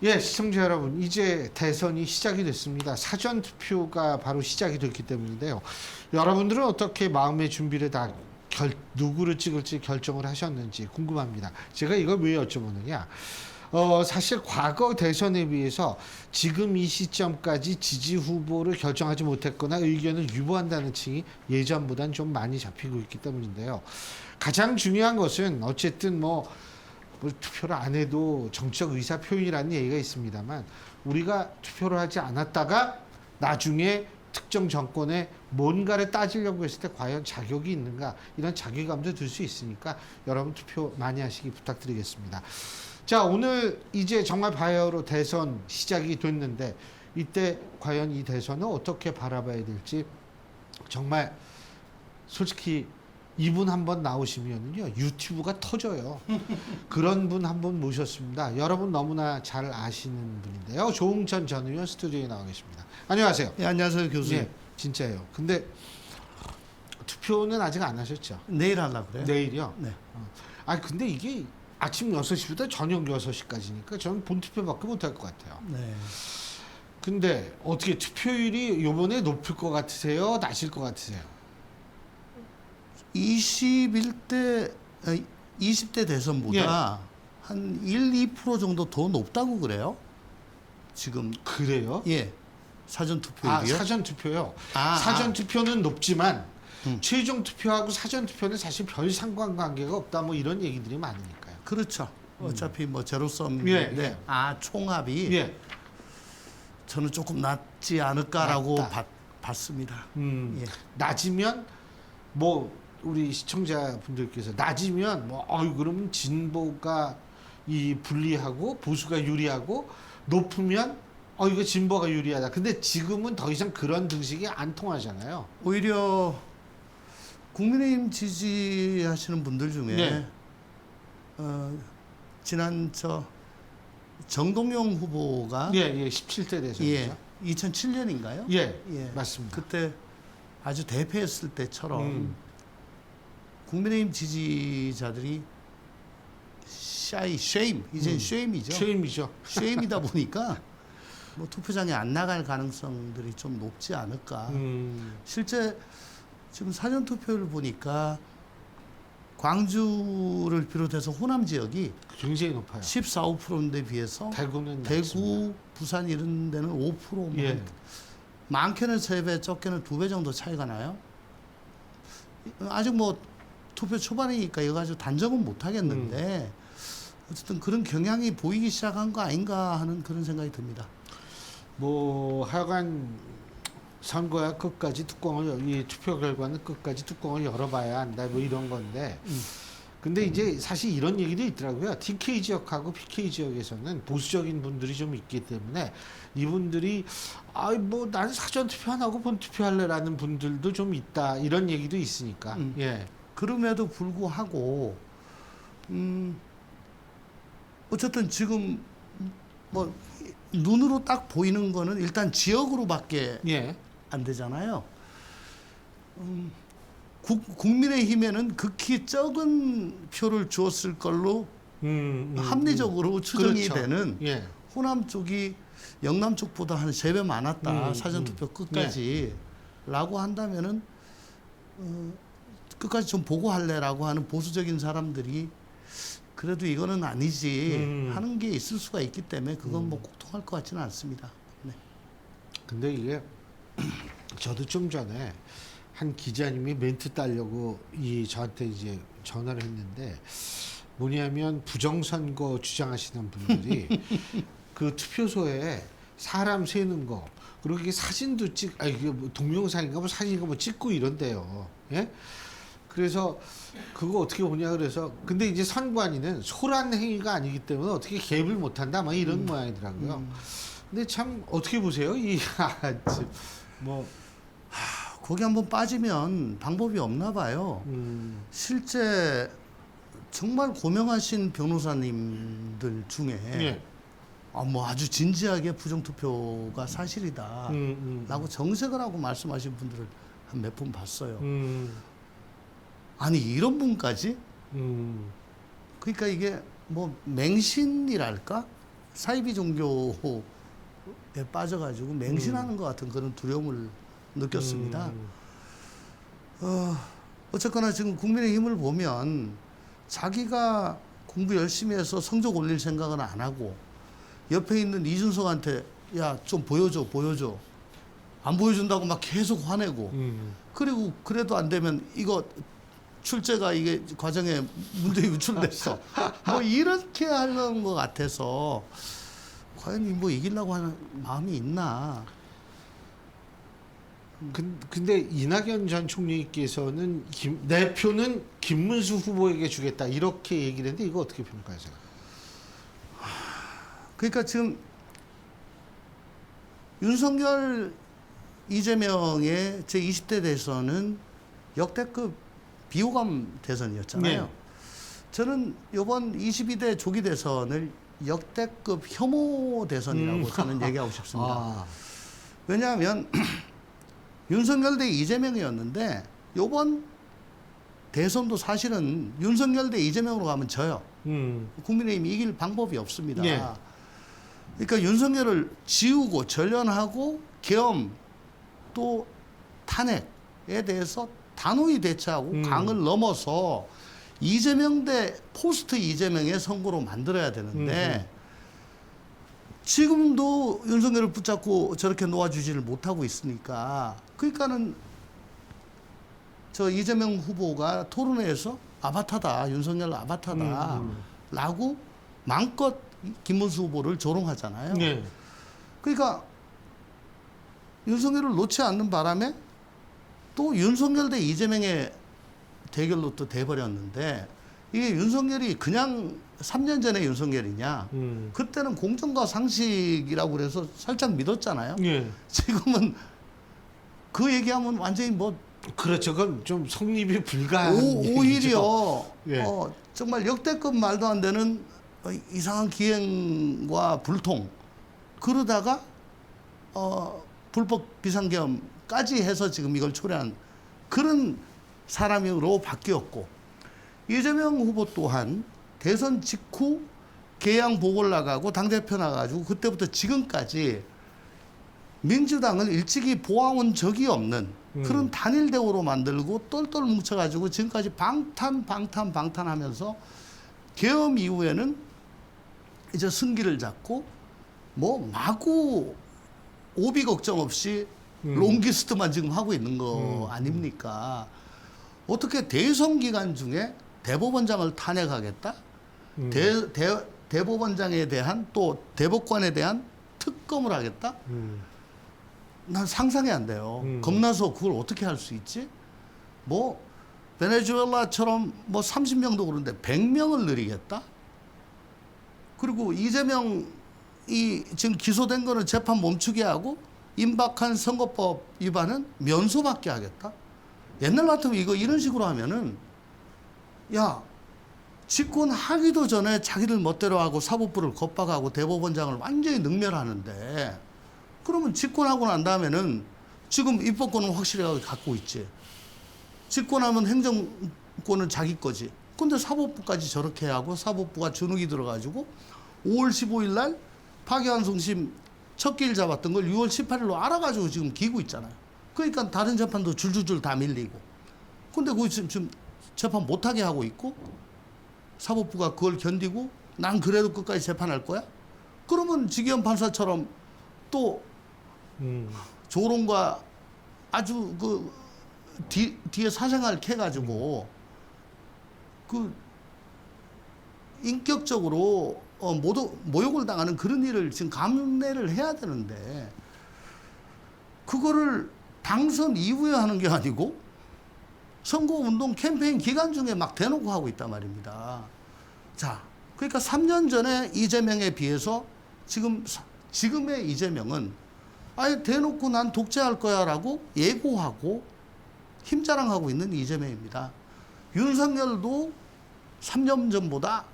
예, 시청자 여러분, 이제 대선이 시작이 됐습니다. 사전 투표가 바로 시작이 됐기 때문인데요. 여러분들은 어떻게 마음의 준비를 다 누구를 찍을지 결정을 하셨는지 궁금합니다. 제가 이걸 왜 여쭤보느냐? 사실 과거 대선에 비해서 지금 이 시점까지 지지 후보를 결정하지 못했거나 의견을 유보한다는 층이 예전보다는 좀 많이 잡히고 있기 때문인데요. 가장 중요한 것은 어쨌든 뭐 투표를 안 해도 정치적 의사 표현이라는 얘기가 있습니다만, 우리가 투표를 하지 않았다가 나중에 특정 정권에 뭔가를 따지려고 했을 때 과연 자격이 있는가, 이런 자괴감도 들 수 있으니까 여러분 투표 많이 하시기 부탁드리겠습니다. 자, 오늘 이제 정말 바야흐로 대선 시작이 됐는데, 이때 과연 이 대선을 어떻게 바라봐야 될지, 정말 솔직히 이분 한번 나오시면요 유튜브가 터져요. 그런 분 한 분 모셨습니다. 여러분 너무나 잘 아시는 분인데요. 조응천 전 의원 스튜디오에 나와 계십니다. 안녕하세요. 예, 안녕하세요, 교수님. 예, 진짜예요. 근데 투표는 아직 안 하셨죠? 내일 하려고 그래요? 내일이요? 네. 근데 이게 아침 6시부터 저녁 6시까지니까 저는 본투표밖에 못할 것 같아요. 네. 근데 어떻게 투표율이 요번에 높을 것 같으세요? 낮을 것 같으세요? 20대 대선보다 한 1, 2% 정도 더 높다고 그래요? 지금. 그래요? 예. 사전 투표율이요? 사전 투표요. 아, 사전 아. 투표는 높지만 음. 최종 투표하고 사전 투표는 사실 별 상관관계가 없다, 뭐 이런 얘기들이 많으니까요. 그렇죠. 어차피 뭐 제로섬인데 예. 총합이 예. 저는 조금 낮지 않을까라고 낮다. 봤습니다. 음. 예. 낮으면 뭐 우리 시청자분들께서 낮으면 뭐 그러면 진보가 이 불리하고 보수가 유리하고, 높으면 이거 진보가 유리하다. 근데 지금은 더 이상 그런 등식이 안 통하잖아요. 오히려 국민의힘 지지하시는 분들 중에 네. 지난 정동영 후보가 예, 17대 대선이죠. 예, 2007년인가요? 예, 예, 맞습니다. 그때 아주 대패했을 때처럼 국민의힘 지지자들이 쉐임, 이젠 쉐임이죠. 쉐임이죠. 쉐임이다 보니까 뭐 투표장에 안 나갈 가능성들이 좀 높지 않을까. 실제 지금 사전 투표를 보니까 광주를 비롯해서 호남 지역이 굉장히 높아요. 14, 5%인데 비해서 대구는 대구, 낮습니다. 부산 이런 데는 5%. 예. 많게는 3배, 적게는 2배 정도 차이가 나요. 아직 뭐 투표 초반이니까 이거 가지고 단정은 못 하겠는데 어쨌든 그런 경향이 보이기 시작한 거 아닌가 하는 그런 생각이 듭니다. 뭐 하여간 선거야 끝까지 이 투표 결과는 끝까지 뚜껑을 열어봐야 한다, 뭐 이런 건데. 근데 이제 사실 이런 얘기도 있더라고요. TK 지역하고 PK 지역에서는 보수적인 분들이 좀 있기 때문에 이분들이 뭐 난 사전 투표 안 하고 본 투표할래라는 분들도 좀 있다, 이런 얘기도 있으니까. 예. 그럼에도 불구하고 어쨌든 지금 뭐 눈으로 딱 보이는 거는 일단 지역으로밖에 예. 안 되잖아요. 국민의힘에는 극히 적은 표를 주었을 걸로 합리적으로 추정이 그렇죠. 되는 예. 호남 쪽이 영남 쪽보다 한 3배 많았다. 사전투표 끝까지 라고 한다면은 끝까지 좀 보고 할래라고 하는 보수적인 사람들이 그래도 이거는 아니지 하는 게 있을 수가 있기 때문에 그건 뭐 꼭 통할 것 같지는 않습니다. 네. 근데 이게 저도 좀 전에 한 기자님이 멘트 따려고 저한테 이제 전화를 했는데, 뭐냐면 부정선거 주장하시는 분들이 그 투표소에 사람 세는 거, 그리고 이게 사진도 이게 뭐 동영상인가 뭐 사진인가 뭐 찍고 이런데요. 예? 그래서 그거 어떻게 보냐 그래서, 근데 이제 선관위는 소란 행위가 아니기 때문에 어떻게 개입을 못한다, 막 이런 모양이더라고요. 근데 참 어떻게 보세요? 거기 한번 빠지면 방법이 없나 봐요. 실제 정말 고명하신 변호사님들 중에 예. 뭐 아주 진지하게 부정투표가 사실이다 라고 정색을 하고 말씀하신 분들을 한 몇 분 봤어요. 아니 이런 분까지? 그러니까 이게 뭐 맹신이랄까? 사이비 종교에 빠져가지고 맹신하는 것 같은 그런 두려움을 느꼈습니다. 어쨌거나 지금 국민의힘을 보면 자기가 공부 열심히 해서 성적 올릴 생각은 안 하고 옆에 있는 이준석한테 야, 좀 보여줘. 안 보여준다고 막 계속 화내고 그리고 그래도 안 되면 이거 출제가 이게 과정에 문제 유출됐어. 뭐 이렇게 하려는 것 같아서 과연 뭐 이기려고 하는 마음이 있나. 근데 이낙연 전 총리께서는 내 표는 김문수 후보에게 주겠다 이렇게 얘기를 했는데 이거 어떻게 평가하세요? 그러니까 지금 윤석열 이재명의 제20대 대선은 역대급 비호감 대선이었잖아요. 네. 저는 이번 22대 조기 대선을 역대급 혐오 대선이라고 저는 얘기하고 싶습니다. 아, 왜냐하면 윤석열 대 이재명이었는데 이번 대선도 사실은 윤석열 대 이재명으로 가면 져요. 국민의힘이 이길 방법이 없습니다. 네. 그러니까 윤석열을 지우고 전련하고 겸 또 탄핵에 대해서 단호히 대처하고 강을 넘어서 이재명 대 포스트 이재명의 선거로 만들어야 되는데 지금도 윤석열을 붙잡고 저렇게 놓아주지를 못하고 있으니까 그러니까는 저 이재명 후보가 토론회에서 아바타다 윤석열 아바타다 라고 마음껏 김문수 후보를 조롱하잖아요. 네. 그러니까 윤석열을 놓지 않는 바람에 또 윤석열 대 이재명의 대결로 또 돼버렸는데 이게 윤석열이 그냥 3년 전에 윤석열이냐 그때는 공정과 상식이라고 그래서 살짝 믿었잖아요. 네. 지금은 그 얘기하면 완전히 뭐 그렇죠. 그건 좀 성립이 불가한 얘기죠. 오히려 예. 정말 역대급 말도 안 되는 이상한 기행과 불통 그러다가 불법 비상계엄까지 해서 지금 이걸 초래한 그런 사람으로 바뀌었고 이재명 후보 또한 대선 직후 개양 보궐 나가고 당대표 나가지고 그때부터 지금까지 민주당을 일찍이 보아온 적이 없는 그런 단일 대우로 만들고 똘똘 뭉쳐가지고 지금까지 방탄하면서 계엄 이후에는 이제 승기를 잡고 뭐 마구 오비 걱정 없이 롱기스트만 지금 하고 있는 거 아닙니까? 어떻게 대선 기간 중에 대법원장을 탄핵하겠다? 대법원장에 대한 또 대법관에 대한 특검을 하겠다? 난 상상이 안 돼요. 겁나서 그걸 어떻게 할 수 있지? 뭐 베네수엘라처럼 뭐 30명도 그런데 100명을 늘리겠다? 그리고 이재명이 지금 기소된 거는 재판 멈추게 하고 임박한 선거법 위반은 면소받게 하겠다? 옛날 같으면 이거 이런 식으로 하면은 야 집권하기도 전에 자기들 멋대로 하고 사법부를 겁박하고 대법원장을 완전히 능멸하는데 그러면 집권하고 난 다음에는 지금 입법권은 확실하게 갖고 있지. 집권하면 행정권은 자기 거지. 근데 사법부까지 저렇게 하고 사법부가 주눅이 들어가지고 5월 15일 날 파기환송심 첫 기일 잡았던 걸 6월 18일로 알아가지고 지금 기고 있잖아요. 그러니까 다른 재판도 줄줄줄 다 밀리고. 근데 그거 지금 재판 못하게 하고 있고 사법부가 그걸 견디고 난 그래도 끝까지 재판할 거야? 그러면 지기현 판사처럼 또 조롱과 아주 그 뒤에 사생활 캐가지고 그 인격적으로 모욕을 당하는 그런 일을 지금 감내를 해야 되는데 그거를 당선 이후에 하는 게 아니고 선거운동 캠페인 기간 중에 막 대놓고 하고 있단 말입니다. 자, 그러니까 3년 전에 이재명에 비해서 지금의 이재명은 아예 대놓고 난 독재할 거야라고 예고하고 힘자랑하고 있는 이재명입니다. 윤석열도 3년 전보다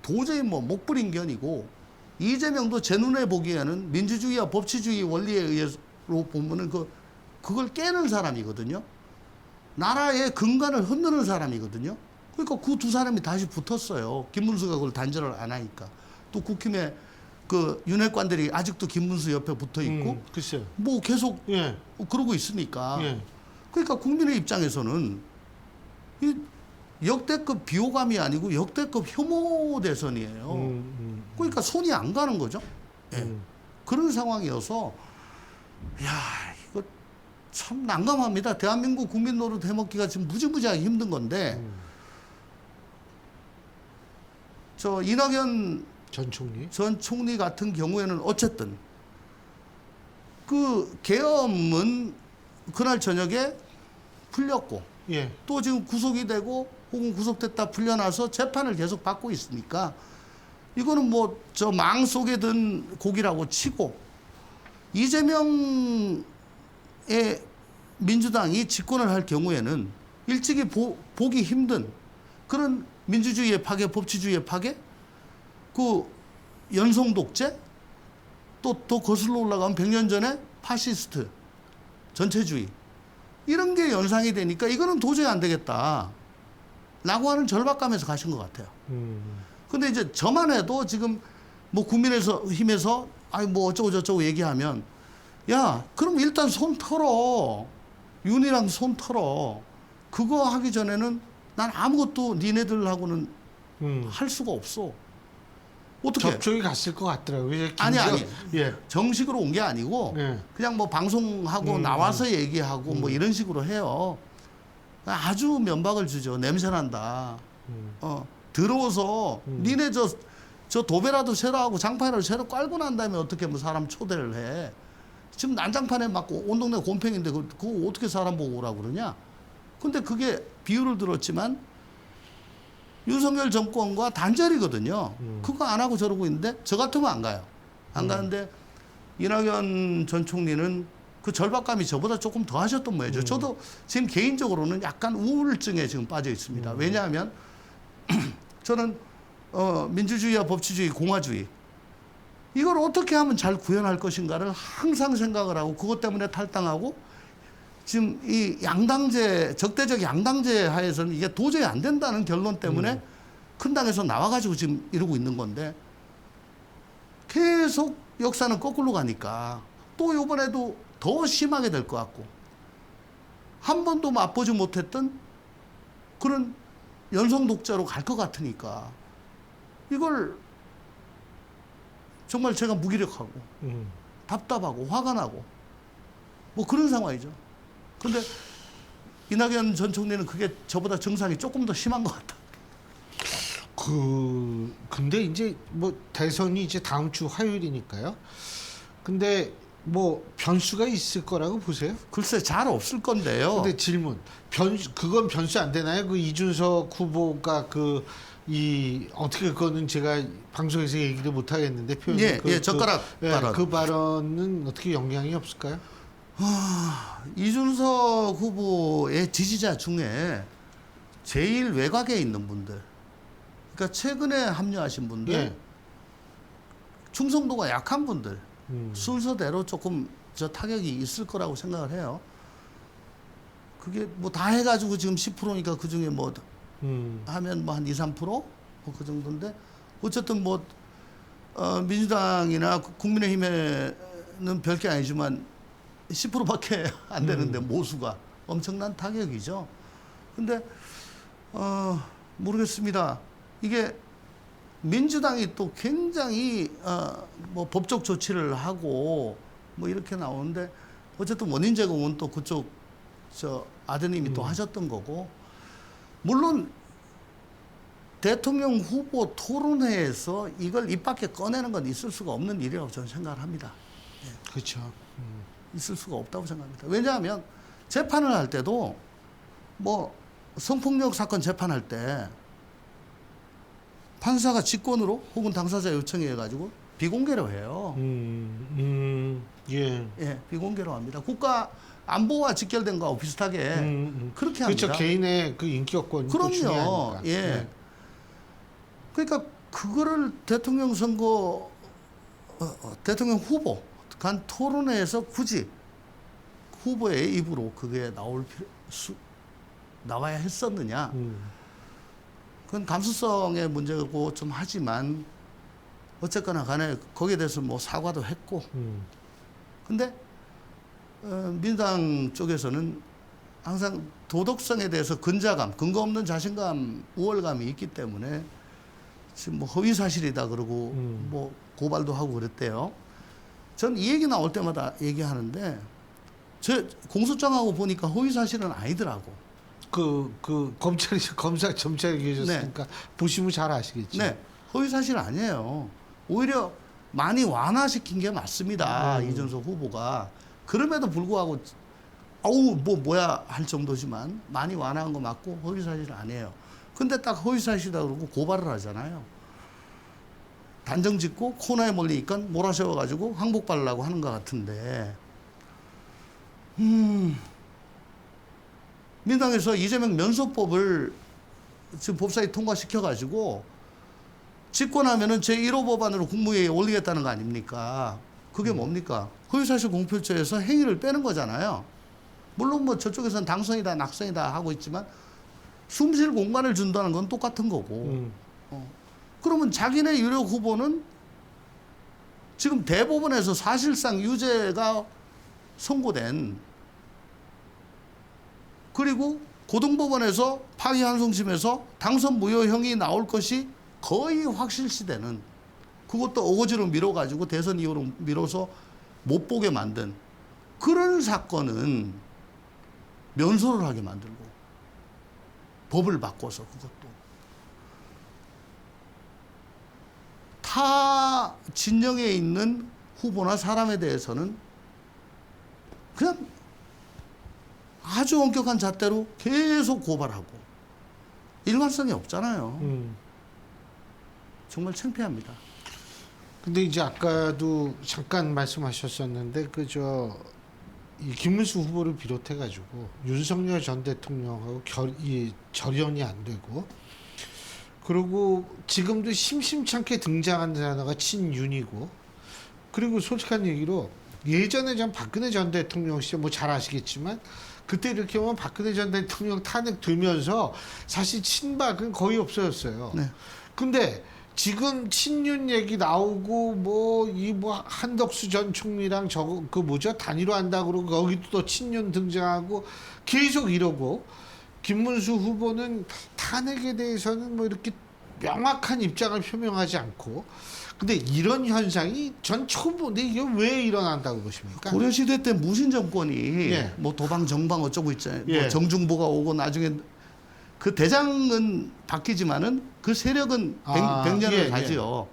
도저히 뭐 목불인견이고 이재명도 제 눈에 보기에는 민주주의와 법치주의 원리에 의해서 보면은 그걸 깨는 사람이거든요. 나라의 근간을 흔드는 사람이거든요. 그러니까 그 두 사람이 다시 붙었어요. 김문수가 그걸 단절을 안 하니까. 또 국힘에 그 윤핵관들이 아직도 김문수 옆에 붙어 있고 글쎄요. 뭐 계속 예. 그러고 있으니까 예. 그러니까 국민의 입장에서는 이 역대급 비호감이 아니고 역대급 혐오 대선이에요. 그러니까 손이 안 가는 거죠. 예. 그런 상황이어서 야 이거 참 난감합니다. 대한민국 국민 노릇 해먹기가 지금 무지무지하게 힘든 건데 저 이낙연 전 총리 같은 경우에는 어쨌든 그 계엄은 그날 저녁에 풀렸고 예. 또 지금 구속이 되고 혹은 구속됐다 풀려나서 재판을 계속 받고 있으니까 이거는 뭐 저 망 속에 든 고기라고 치고 이재명의 민주당이 집권을 할 경우에는 일찍이 보기 힘든 그런 민주주의의 파괴, 법치주의의 파괴, 그 연성 독재, 또 더 거슬러 올라가면 100년 전에 파시스트, 전체주의 이런 게 연상이 되니까 이거는 도저히 안 되겠다. 라고 하는 절박감에서 가신 것 같아요. 근데 이제 저만 해도 지금 뭐 국민에서 힘에서 아니 뭐 어쩌고 저쩌고 얘기하면 야, 그럼 일단 손 털어. 윤이랑 손 털어. 그거 하기 전에는 난 아무것도 니네들하고는 할 수가 없어. 어떻게? 접촉이 갔을 것 같더라고요. 이제 아니. 예. 정식으로 온 게 아니고 예. 그냥 뭐 방송하고 나와서 얘기하고 뭐 이런 식으로 해요. 아주 면박을 주죠. 냄새 난다. 들어오서 니네 저 도배라도 새로 하고 장판이라도 새로 깔고 난 다음에 어떻게 뭐 사람 초대를 해. 지금 난장판에 맞고 온 동네 곰팡인데 그거 어떻게 사람 보고 오라고 그러냐. 근데 그게 비유를 들었지만 윤석열 정권과 단절이거든요. 그거 안 하고 저러고 있는데 저 같으면 안 가요. 안 가는데 이낙연 전 총리는 그 절박감이 저보다 조금 더 하셨던 모양이죠. 저도 지금 개인적으로는 약간 우울증에 지금 빠져 있습니다. 왜냐하면 저는 민주주의와 법치주의, 공화주의 이걸 어떻게 하면 잘 구현할 것인가를 항상 생각을 하고 그것 때문에 탈당하고 지금 이 양당제, 적대적 양당제 하에서는 이게 도저히 안 된다는 결론 때문에 큰 당에서 나와가지고 지금 이러고 있는 건데 계속 역사는 거꾸로 가니까 또 이번에도 더 심하게 될 것 같고 한 번도 맛보지 못했던 그런 연성 독재로 갈 것 같으니까 이걸 정말 제가 무기력하고 답답하고 화가 나고 뭐 그런 상황이죠. 근데 이낙연 전 총리는 그게 저보다 증상이 조금 더 심한 것 같다. 근데 이제 뭐 대선이 이제 다음 주 화요일이니까요. 근데 뭐 변수가 있을 거라고 보세요? 글쎄 잘 없을 건데요. 근데 질문. 그건 변수 안 되나요? 그 이준석 후보가 어떻게 그거는 제가 방송에서 얘기를 못 하겠는데 표현. 젓가락 발언. 그 발언은 어떻게 영향이 없을까요? 이준석 후보의 지지자 중에 제일 외곽에 있는 분들, 그러니까 최근에 합류하신 분들, 예. 충성도가 약한 분들, 순서대로 조금 저 타격이 있을 거라고 생각을 해요. 그게 뭐 다 해가지고 지금 10%니까 그 중에 뭐 하면 뭐 한 2, 3%? 뭐 그 정도인데 어쨌든 뭐 민주당이나 국민의힘에는 별게 아니지만 10%밖에 안 되는데 모수가 엄청난 타격이죠. 근데 모르겠습니다. 이게 민주당이 또 굉장히 뭐 법적 조치를 하고 뭐 이렇게 나오는데 어쨌든 원인 제공은 또 그쪽 저 아드님이 또 하셨던 거고 물론 대통령 후보 토론회에서 이걸 입 밖에 꺼내는 건 있을 수가 없는 일이라고 저는 생각을 합니다. 예. 그렇죠. 있을 수가 없다고 생각합니다. 왜냐하면 재판을 할 때도 뭐 성폭력 사건 재판할 때 판사가 직권으로 혹은 당사자 요청에 해가지고 비공개로 해요. 예. 예, 비공개로 합니다. 국가 안보와 직결된 거하고 비슷하게 그렇게 합니다. 그렇죠. 개인의 그 인격권이 또 그럼요. 중요하니까. 예. 네. 그러니까 그거를 대통령 선거 대통령 후보 간 토론회에서 굳이 후보의 입으로 그게 나와야 했었느냐? 그건 감수성의 문제고 좀 하지만 어쨌거나 간에 거기에 대해서 뭐 사과도 했고. 근데 민주당 쪽에서는 항상 도덕성에 대해서 근자감, 근거 없는 자신감, 우월감이 있기 때문에 지금 뭐 허위 사실이다 그러고 뭐 고발도 하고 그랬대요. 전 이 얘기 나올 때마다 얘기하는데 저 공소장하고 보니까 허위 사실은 아니더라고. 검찰이 계셨으니까 보시면 잘 아시겠죠. 네, 허위 사실 아니에요. 오히려 많이 완화시킨 게 맞습니다. 이준석 후보가. 그럼에도 불구하고 아우 뭐야 할 정도지만 많이 완화한 거 맞고 허위 사실 아니에요. 근데 딱 허위 사실이다 그러고 고발을 하잖아요. 단정 짓고 코너에 몰리니까 몰아세워가지고 항복받으려고 하는 것 같은데 민당에서 이재명 면소법을 지금 법사위 통과시켜가지고 집권하면은 제1호 법안으로 국무회의에 올리겠다는 거 아닙니까? 그게 뭡니까? 허위사실 공표죄에서 행위를 빼는 거잖아요. 물론 뭐 저쪽에서는 당선이다 낙선이다 하고 있지만 숨쉴 공간을 준다는 건 똑같은 거고. 그러면 자기네 유력 후보는 지금 대법원에서 사실상 유죄가 선고된 그리고 고등법원에서 파기환송심에서 당선 무효형이 나올 것이 거의 확실시되는 그것도 어거지로 밀어가지고 대선 이후로 밀어서 못 보게 만든 그런 사건은 면소를 하게 만들고 법을 바꿔서 그것도 타 진영에 있는 후보나 사람에 대해서는 그냥 아주 엄격한 잣대로 계속 고발하고 일관성이 없잖아요. 정말 창피합니다. 근데 이제 아까도 잠깐 말씀하셨었는데 이 김문수 후보를 비롯해 가지고 윤석열 전 대통령하고 절연이 안 되고 그리고 지금도 심심찮게 등장하는 단어가 친윤이고 그리고 솔직한 얘기로 예전에 전 박근혜 전 대통령 시절 뭐 잘 아시겠지만 그때 이렇게 보면 박근혜 전 대통령 탄핵 되면서 사실 친박은 거의 없어졌어요. 네. 근데 지금 친윤 얘기 나오고 뭐 한덕수 전 총리랑 단일화 한다 그러고 거기도 또 친윤 등장하고 계속 이러고 김문수 후보는 탄핵에 대해서는 뭐 이렇게 명확한 입장을 표명하지 않고 근데 이런 현상이 전 처음 보는데 이게 왜 일어난다고 보십니까? 고려시대 때 무신 정권이 예. 뭐 도방 정방 어쩌고 있잖아요. 예. 뭐 정중보가 오고 나중에 그 대장은 바뀌지만은 그 세력은 100년을 가지요.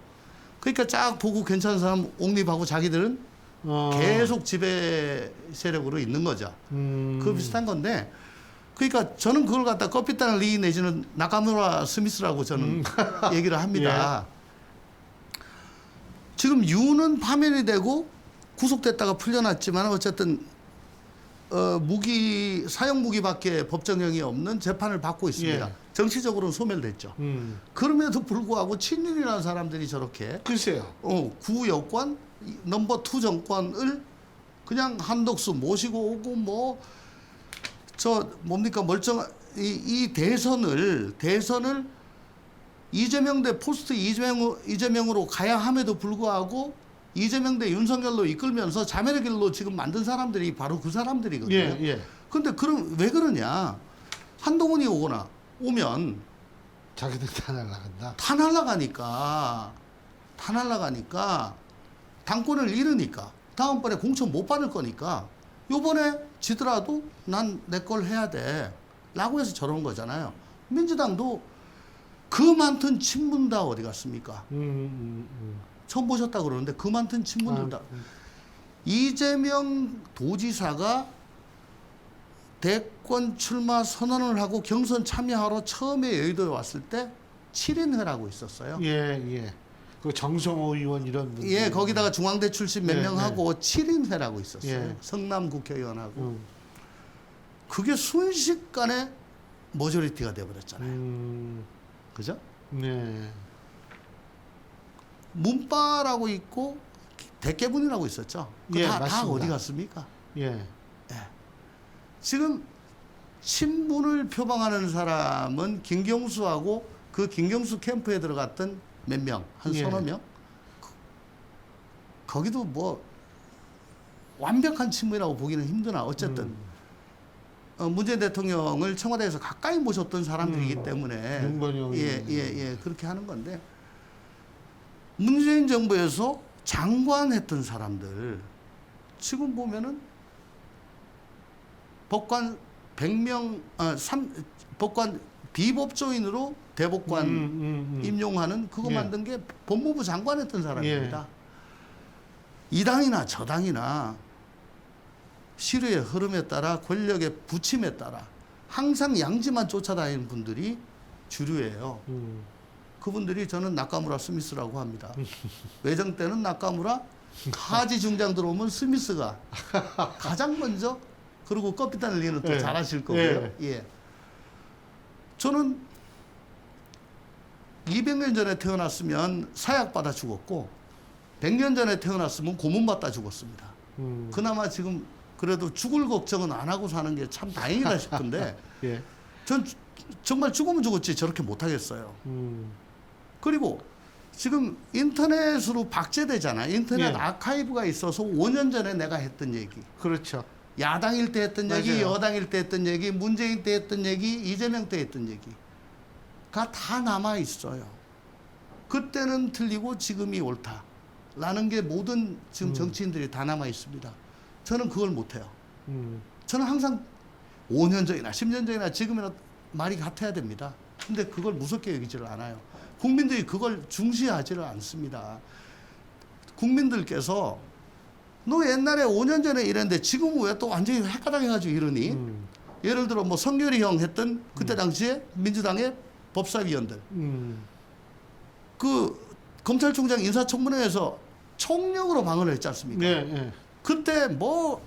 그러니까 쫙 보고 괜찮은 사람 옹립하고 자기들은 계속 지배 세력으로 있는 거죠. 그 비슷한 건데 그러니까 저는 그걸 갖다 커피탄을 리 내지는 나카무라 스미스라고 저는 얘기를 합니다. 예. 지금 유는 파면이 되고 구속됐다가 풀려났지만 어쨌든 사형 무기밖에 법정형이 없는 재판을 받고 있습니다. 예. 정치적으로는 소멸됐죠. 그럼에도 불구하고 친윤이라는 사람들이 저렇게 글쎄요. 구 여권 넘버 2 정권을 그냥 한덕수 모시고 오고 뭐 저 뭡니까 이 대선을 이재명 대 포스트 이재명으로 가야 함에도 불구하고 이재명 대 윤석열로 이끌면서 자멸의 길로 지금 만든 사람들이 바로 그 사람들이거든요. 예. 근데 그럼 왜 그러냐? 한동훈이 오면 자기들 다 날라간다. 다 날라가니까 당권을 잃으니까 다음번에 공천 못 받을 거니까 요번에 지더라도 난 내 걸 해야 돼 라고 해서 저런 거잖아요. 민주당도 그 많던 친문 다 어디 갔습니까? 처음 보셨다 그러는데 그 많던 친문들 다 이재명 도지사가 대권 출마 선언을 하고 경선 참여하러 처음에 여의도에 왔을 때 7인회라고 있었어요. 예. 그 정성호 의원 이런 분들. 예, 거기다가 중앙대 출신 몇 네, 명하고 7인회라고 있었어요. 예. 성남 국회의원하고. 그게 순식간에 머저리티가 돼버렸잖아요. 그죠? 네. 문바라고 있고 대깨분이라고 있었죠. 예, 다 맞습니다. 어디 갔습니까? 예. 지금 친문을 표방하는 사람은 김경수하고 그 김경수 캠프에 들어갔던 몇 명, 한 예. 서너 명? 거기도 뭐 완벽한 친문이라고 보기는 힘드나 어쨌든 문재인 대통령을 청와대에서 가까이 모셨던 사람들이기 때문에 윤건영 예, 그렇게 하는 건데 문재인 정부에서 장관했던 사람들 지금 보면은 법관 100명 법관 비법조인으로 대법관 임용하는 그거 예. 만든 게 법무부 장관했던 사람입니다. 이 당이나 저 당이나 시류의 흐름에 따라 권력의 부침에 따라 항상 양지만 쫓아다니는 분들이 주류예요. 그분들이 저는 나카무라 스미스라고 합니다. 외정 때는 나카무라, 하지 중장 들어오면 스미스가 가장 먼저 그리고 껍비탄을 리는 또 예. 잘하실 거고요. 예. 저는 200년 전에 태어났으면 사약받아 죽었고 100년 전에 태어났으면 고문받다 죽었습니다. 그나마 지금 그래도 죽을 걱정은 안 하고 사는 게 참 다행이다 싶은데 예. 전 정말 죽으면 죽었지 저렇게 못하겠어요. 그리고 지금 인터넷으로 박제되잖아. 인터넷 예. 아카이브가 있어서 5년 전에 내가 했던 얘기. 그렇죠. 야당일 때 했던 얘기, 맞아요. 여당일 때 했던 얘기, 문재인 때 했던 얘기, 이재명 때 했던 얘기가 다 남아 있어요. 그때는 틀리고 지금이 옳다라는 게 모든 지금 정치인들이 다 남아 있습니다. 저는 그걸 못해요. 저는 항상 5년 전이나 10년 전이나 지금이나 말이 같아야 됩니다. 근데 그걸 무섭게 여기지를 않아요. 국민들이 그걸 중시하지를 않습니다. 국민들께서 너 옛날에 5년 전에 이랬는데 지금은 왜 또 완전히 헷가닥해가지고 이러니? 예를 들어 뭐 성렬이 형 했던 그때 당시에 민주당의 법사위원들 그 검찰총장 인사청문회에서 총력으로 방어를 했지 않습니까? 네, 네. 그때 뭐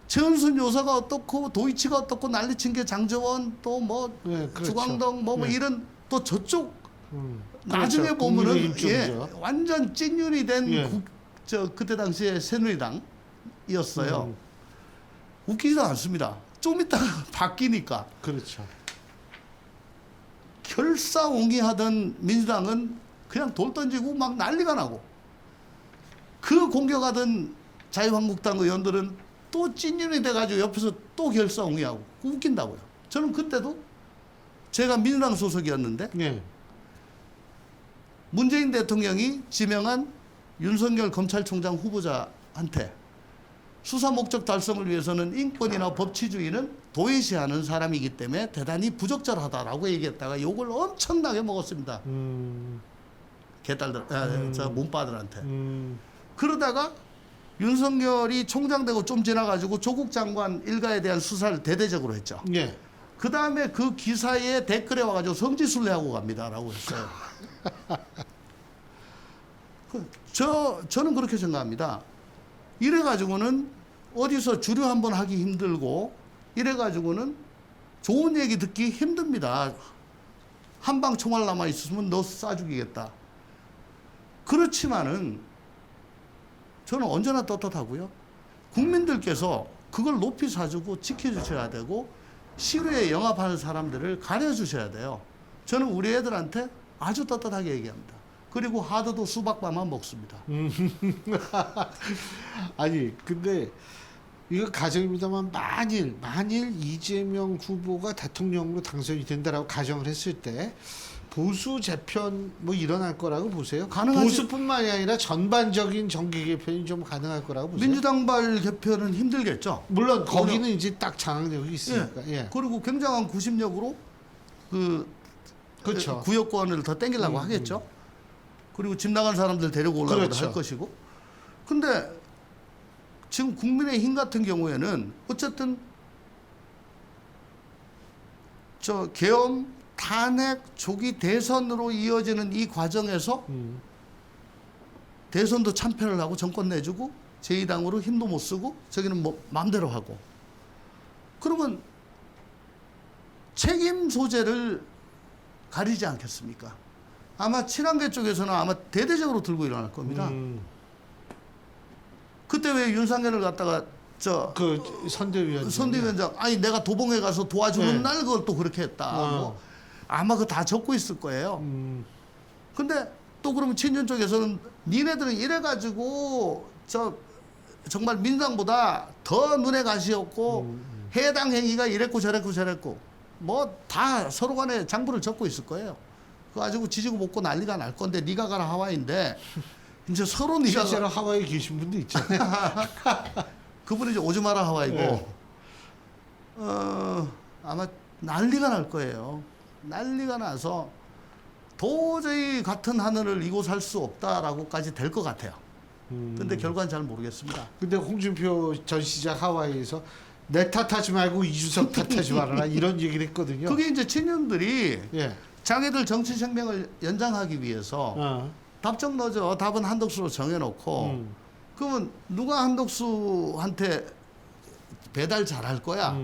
최은순 여사가 어떻고 도이치가 어떻고 난리친 게 장정원 또 뭐 네, 그렇죠. 주광덕 뭐 네. 이런 또 저쪽 그렇죠. 나중에 보면은 국민의힘 예, 쪽이죠. 완전 찐윤이 된 예. 저 그때 당시에 새누리당이었어요. 웃기지도 않습니다. 좀 이따가 바뀌니까 그렇죠. 결사옹위하던 민주당은 그냥 돌 던지고 막 난리가 나고 그 공격하던 자유한국당 의원들은 또 찐윤이 돼가지고 옆에서 또 결사옹위하고 웃긴다고요. 저는 그때도 제가 민주당 소속이었는데 네. 문재인 대통령이 지명한 윤석열 검찰총장 후보자한테 수사 목적 달성을 위해서는 인권이나 법치주의는 도외시하는 사람이기 때문에 대단히 부적절하다라고 얘기했다가 욕을 엄청나게 먹었습니다. 개딸들, 저 몸빠들한테. 그러다가 윤석열이 총장 되고 좀 지나가지고 조국 장관 일가에 대한 수사를 대대적으로 했죠. 네. 그 다음에 그 기사에 댓글에 와가지고 성지순례하고 갑니다라고 했어요. 저는 그렇게 생각합니다. 이래가지고는 어디서 주류 한번 하기 힘들고 이래가지고는 좋은 얘기 듣기 힘듭니다. 한방 총알 남아 있으면 너 쏴 죽이겠다. 그렇지만은 저는 언제나 떳떳하고요. 국민들께서 그걸 높이 사주고 지켜주셔야 되고 시류에 영합하는 사람들을 가려주셔야 돼요. 저는 우리 애들한테 아주 떳떳하게 얘기합니다. 그리고 하드도 수박밥만 먹습니다. 아니 근데 이거 가정입니다만 만일 이재명 후보가 대통령으로 당선이 된다라고 가정을 했을 때 보수 재편 뭐 일어날 거라고 보세요? 가능하지. 보수뿐만이 아니라 전반적인 정계 개편이 좀 가능할 거라고 보세요? 민주당발 개편은 힘들겠죠. 물론 거기는 이제 딱 장악력이 있으니까. 예. 예. 그리고 굉장한 구심력으로 그렇죠. 구역권을 더 땡기려고 하겠죠. 그리고 집 나간 사람들 데리고 오려고 그렇죠. 할 것이고. 근데 지금 국민의힘 같은 경우에는 어쨌든 저 계엄 탄핵 조기 대선으로 이어지는 이 과정에서 대선도 참패를 하고 정권 내주고 제2당으로 힘도 못 쓰고 저기는 뭐 마음대로 하고 그러면 책임 소재를 가리지 않겠습니까? 아마 친한계 쪽에서는 아마 대대적으로 들고 일어날 겁니다. 그때 왜 윤상현을 갖다가 그 선대위원장 아니 내가 도봉에 가서 도와주는 네. 날 그걸 또 그렇게 했다. 뭐 아마 그거 다 적고 있을 거예요. 근데 또 그러면 친윤 쪽에서는 니네들은 이래가지고 정말 민주당보다 더 눈에 가시였고 해당 행위가 이랬고 저랬고 뭐 다 서로 간에 장부를 적고 있을 거예요. 그거 가지고 지지고 볶고 난리가 날 건데 네가 가라 하와이인데 이제 서로 네가 실제로 하와이에 계신 분도 있잖아요. 그분이 이제 오지 마라 하와이고 네. 아마 난리가 날 거예요. 난리가 나서 도저히 같은 하늘을 이고 살 수 없다라고까지 될 것 같아요. 근데 결과는 잘 모르겠습니다. 근데 홍준표 전 시장 하와이에서 내 탓하지 말고 이준석 탓하지 말아라 이런 얘기를 했거든요. 그게 이제 친윤들이 예. 자기들 정치 생명을 연장하기 위해서 답정 너죠. 답은 한덕수로 정해놓고 그러면 누가 한덕수한테 배달 잘할 거야.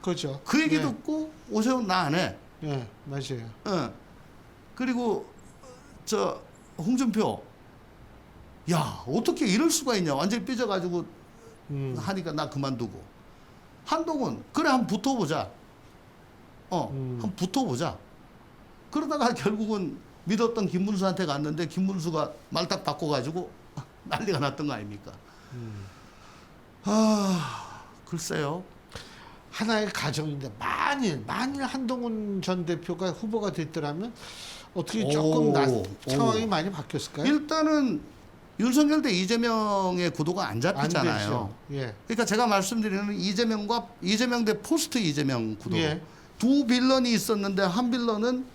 그렇죠. 그 얘기 예. 듣고 오세훈 나 안 해. 예, 맞아요. 그리고 홍준표 야 어떻게 이럴 수가 있냐 완전히 삐져가지고 하니까 나 그만두고 한동훈 그래 한번 붙어보자. 한번 붙어보자. 그러다가 결국은 믿었던 김문수한테 갔는데 김문수가 말딱 바꿔가지고 난리가 났던 거 아닙니까? 글쎄요. 하나의 가정인데 만일 한동훈 전 대표가 후보가 됐더라면 어떻게 조금 상황이 많이 바뀌었을까요? 일단은 윤석열 대 이재명의 구도가 안 잡히잖아요. 안 되죠. 예. 그러니까 제가 말씀드리는 이재명 대 포스트 이재명 구도. 예. 두 빌런이 있었는데 한 빌런은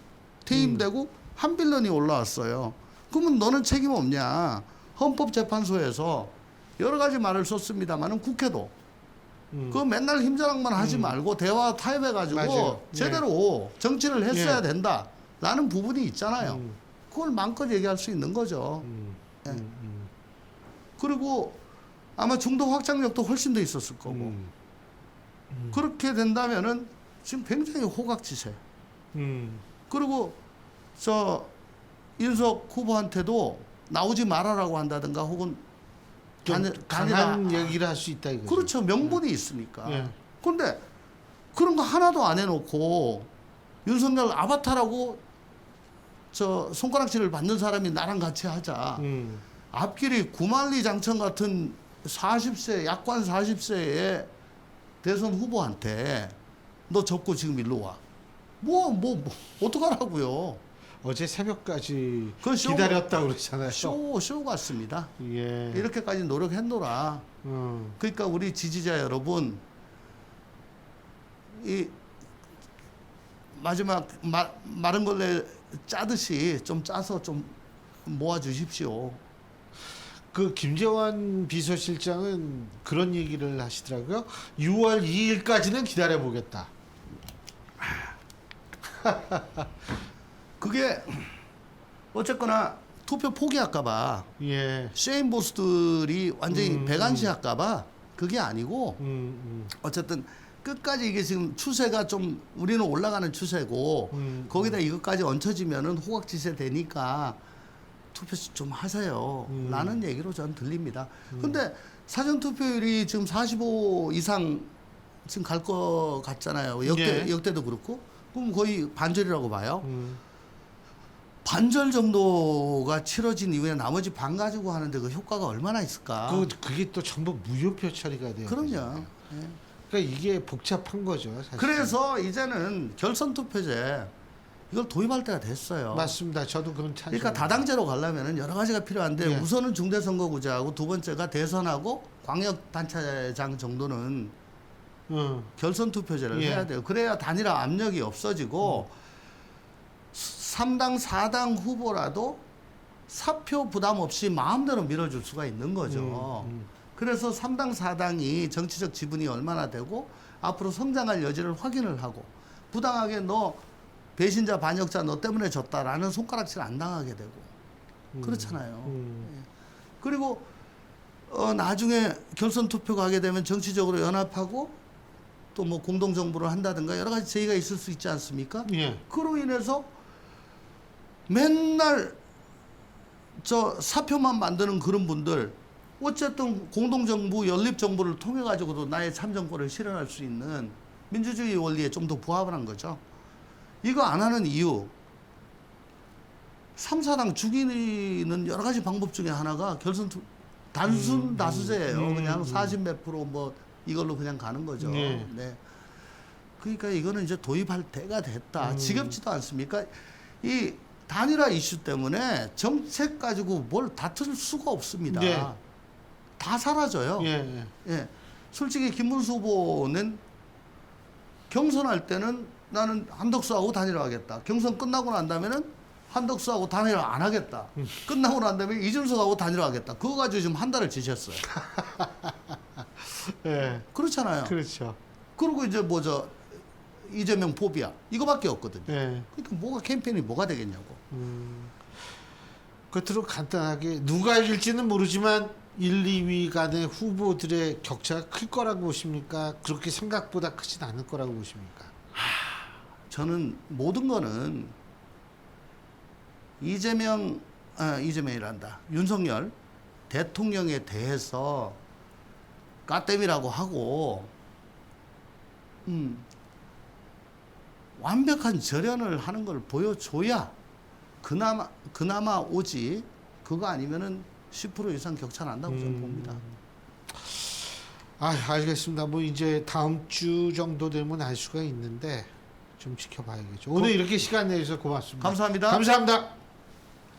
퇴임되고 한 빌런이 올라왔어요. 그러면 너는 책임 없냐? 헌법재판소에서 여러 가지 말을 썼습니다만은 국회도 그 맨날 힘자랑만 하지 말고 대화 타협해가지고 맞아요. 제대로 정치를 했어야 예. 된다라는 부분이 있잖아요. 그걸 마음껏 얘기할 수 있는 거죠. 예. 그리고 아마 중도 확장력도 훨씬 더 있었을 거고 그렇게 된다면은 지금 굉장히 호각지세. 그리고 윤석 후보한테도 나오지 말아라고 한다든가 혹은 강한 얘기를 할 수 있다 이거죠. 그렇죠. 명분이 있으니까. 예. 그런데 그런 거 하나도 안 해놓고 윤석열 아바타라고 손가락질을 받는 사람이 나랑 같이 하자. 앞길이 구만리 장천 같은 40세 약관 40세의 대선 후보한테 너 접고 지금 일로 와. 뭐 어떡하라고요. 어제 새벽까지 그건 쇼- 기다렸다고 그러잖아요. 쇼 같습니다. 예. 이렇게까지 노력했노라. 그러니까 우리 지지자 여러분 이 마지막 마른 걸레 짜듯이 좀 짜서 좀 모아 주십시오. 그 김재환 비서실장은 그런 얘기를 하시더라고요. 6월 2일까지는 기다려 보겠다. 그게 어쨌거나 투표 포기할까봐 예. 쉐인 보스들이 완전히 배관시할까봐 그게 아니고 어쨌든 끝까지 이게 지금 추세가 좀 우리는 올라가는 추세고 거기다 이것까지 얹혀지면은 호각지세 되니까 투표 좀 하세요. 라는 얘기로 저는 들립니다. 근데 사전 투표율이 지금 45 이상 지금 갈 것 같잖아요. 역대도 그렇고. 그럼 거의 반절이라고 봐요. 반절 정도가 치러진 이후에 나머지 반 가지고 하는데 그 효과가 얼마나 있을까? 그게 또 전부 무효표 처리가 돼요. 그럼요. 예. 그러니까 이게 복잡한 거죠. 사실. 그래서 이제는 결선 투표제 이걸 도입할 때가 됐어요. 맞습니다. 저도 그런 찬성. 그러니까 다당제로 가려면 여러 가지가 필요한데 예. 우선은 중대선거구제하고 두 번째가 대선하고 광역단체장 정도는 결선 투표제를 예. 해야 돼요. 그래야 단일화 압력이 없어지고 3당 4당 후보라도 사표 부담 없이 마음대로 밀어줄 수가 있는 거죠. 그래서 3당 4당이 정치적 지분이 얼마나 되고 앞으로 성장할 여지를 확인을 하고 부당하게 너 배신자 반역자 너 때문에 졌다라는 손가락질 안 당하게 되고 그렇잖아요. 예. 그리고 나중에 결선 투표 가게 되면 정치적으로 연합하고 또 뭐 공동정부를 한다든가 여러 가지 제의가 있을 수 있지 않습니까? 예. 그로 인해서 맨날 사표만 만드는 그런 분들 어쨌든 공동정부 연립정부를 통해 가지고도 나의 참정권을 실현할 수 있는 민주주의 원리에 좀 더 부합을 한 거죠. 이거 안 하는 이유 3사당 죽이는 여러 가지 방법 중에 하나가 단순 다수제예요. 그냥 40 몇 프로 뭐 이걸로 그냥 가는 거죠. 네. 네. 그러니까 이거는 이제 도입할 때가 됐다. 지겹지도 않습니까? 이 단일화 이슈 때문에 정책 가지고 뭘 다툴 수가 없습니다. 네. 다 사라져요. 예. 예. 솔직히 김문수 후보는 경선할 때는 나는 한덕수하고 단일화하겠다. 경선 끝나고 난 다음에는 한덕수하고 단일화 안 하겠다. 끝나고 난 다음에 이준석하고 단일화하겠다. 그거 가지고 지금 한 달을 지셨어요. 예. 그렇잖아요. 그렇죠. 그리고 이제 이재명 포비아 이거밖에 없거든요. 예. 그러니까 뭐가 캠페인이 뭐가 되겠냐고. 끝으로 간단하게 누가 이길지는 모르지만 1, 2위 간의 후보들의 격차가 클 거라고 보십니까? 그렇게 생각보다 크진 않을 거라고 보십니까? 저는 모든 거는 이재명이란다. 윤석열 대통령에 대해서 까땜이라고 하고 완벽한 절연을 하는 걸 보여줘야 그나마 오지. 그거 아니면은 10% 이상 격차 난다고 저는 봅니다. 알겠습니다. 뭐 이제 다음 주 정도 되면 알 수가 있는데 좀 지켜봐야겠죠. 오늘 이렇게 시간 내주셔서 고맙습니다. 감사합니다. 감사합니다.